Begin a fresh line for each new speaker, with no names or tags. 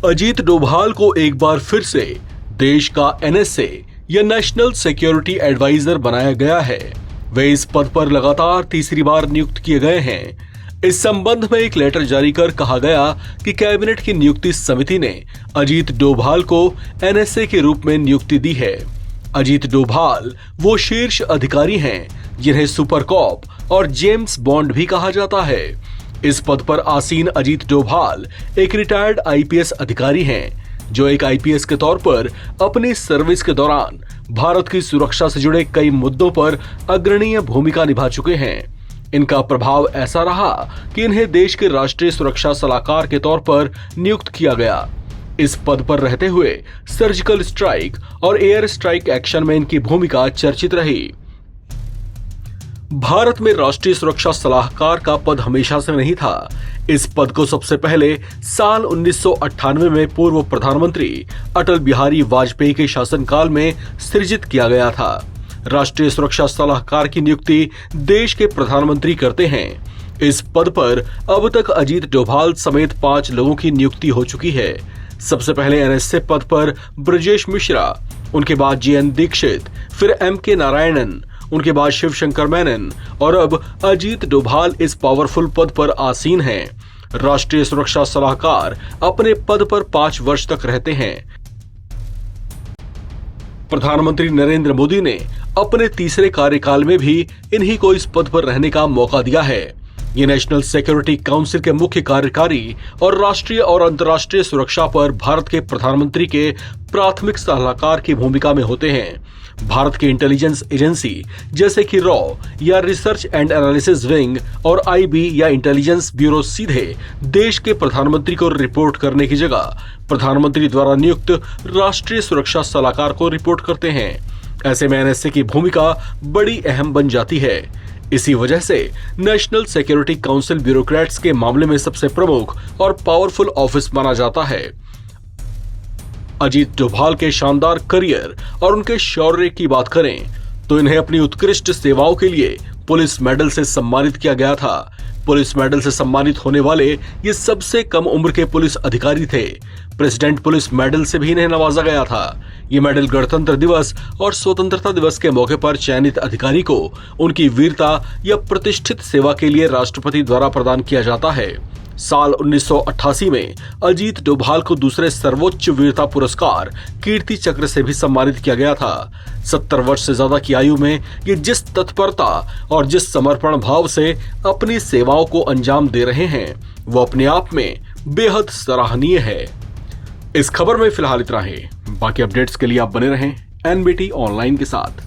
अजीत डोभाल को एक बार फिर से देश का एनएसए या नेशनल सिक्योरिटी एडवाइजर बनाया गया है। वे इस पद पर लगातार तीसरी बार नियुक्त किए गए हैं। इस संबंध में एक लेटर जारी कर कहा गया कि कैबिनेट की नियुक्ति समिति ने अजीत डोभाल को एनएसए के रूप में नियुक्ति दी है। अजीत डोभाल वो शीर्ष अधिकारी हैं जिन्हें सुपर कॉप और जेम्स बॉन्ड भी कहा जाता है। इस पद पर आसीन अजीत डोभाल एक रिटायर्ड आईपीएस अधिकारी हैं जो एक आईपीएस के तौर पर अपनी सर्विस के दौरान भारत की सुरक्षा से जुड़े कई मुद्दों पर अग्रणीय भूमिका निभा चुके हैं। इनका प्रभाव ऐसा रहा कि इन्हें देश के राष्ट्रीय सुरक्षा सलाहकार के तौर पर नियुक्त किया गया। इस पद पर रहते हुए सर्जिकल स्ट्राइक और एयर स्ट्राइक एक्शन में इनकी भूमिका चर्चित रही। भारत में राष्ट्रीय सुरक्षा सलाहकार का पद हमेशा से नहीं था। इस पद को सबसे पहले साल 1998 में पूर्व प्रधानमंत्री अटल बिहारी वाजपेयी के शासनकाल में सृजित किया गया था। राष्ट्रीय सुरक्षा सलाहकार की नियुक्ति देश के प्रधानमंत्री करते हैं। इस पद पर अब तक अजीत डोभाल समेत 5 लोगों की नियुक्ति हो चुकी है। सबसे पहले एनएसए पद पर ब्रजेश मिश्रा, उनके बाद जीएन दीक्षित, फिर एमके नारायणन, उनके बाद शिवशंकर मेनन और अब अजीत डोभाल इस पावरफुल पद पर आसीन हैं। राष्ट्रीय सुरक्षा सलाहकार अपने पद पर 5 वर्ष तक रहते हैं। प्रधानमंत्री नरेंद्र मोदी ने अपने तीसरे कार्यकाल में भी इन्हीं को इस पद पर रहने का मौका दिया है। ये नेशनल सिक्योरिटी काउंसिल के मुख्य कार्यकारी और राष्ट्रीय और अंतर्राष्ट्रीय सुरक्षा पर भारत के प्रधानमंत्री के प्राथमिक सलाहकार की भूमिका में होते हैं। भारत की इंटेलिजेंस एजेंसी जैसे कि रॉ या रिसर्च एंड एनालिसिस विंग और आईबी या इंटेलिजेंस ब्यूरो सीधे देश के प्रधानमंत्री को रिपोर्ट करने की जगह प्रधानमंत्री द्वारा नियुक्त राष्ट्रीय सुरक्षा सलाहकार को रिपोर्ट करते हैं। ऐसे में एनएसए की भूमिका बड़ी अहम बन जाती है। इसी वजह से नेशनल सिक्योरिटी काउंसिल ब्यूरोक्रेट्स के मामले में सबसे प्रमुख और पावरफुल ऑफिस माना जाता है। अजीत डोभाल के शानदार करियर और उनके शौर्य की बात करें तो इन्हें अपनी उत्कृष्ट सेवाओं के लिए पुलिस मेडल से सम्मानित किया गया था। पुलिस मेडल से सम्मानित होने वाले ये सबसे कम उम्र के पुलिस अधिकारी थे। प्रेसिडेंट पुलिस मेडल से भी इन्हें नवाजा गया था। ये मेडल गणतंत्र दिवस और स्वतंत्रता दिवस के मौके पर चयनित अधिकारी को उनकी वीरता या प्रतिष्ठित सेवा के लिए राष्ट्रपति द्वारा प्रदान किया जाता है। साल 1988 में अजीत डोभाल को दूसरे सर्वोच्च वीरता पुरस्कार कीर्ति चक्र से भी सम्मानित किया गया था। 70 वर्ष से ज्यादा की आयु में ये जिस तत्परता और जिस समर्पण भाव से अपनी सेवाओं को अंजाम दे रहे हैं वो अपने आप में बेहद सराहनीय है। इस खबर में फिलहाल इतना ही। बाकी अपडेट्स के लिए आप बने रहें एनबीटी ऑनलाइन के साथ।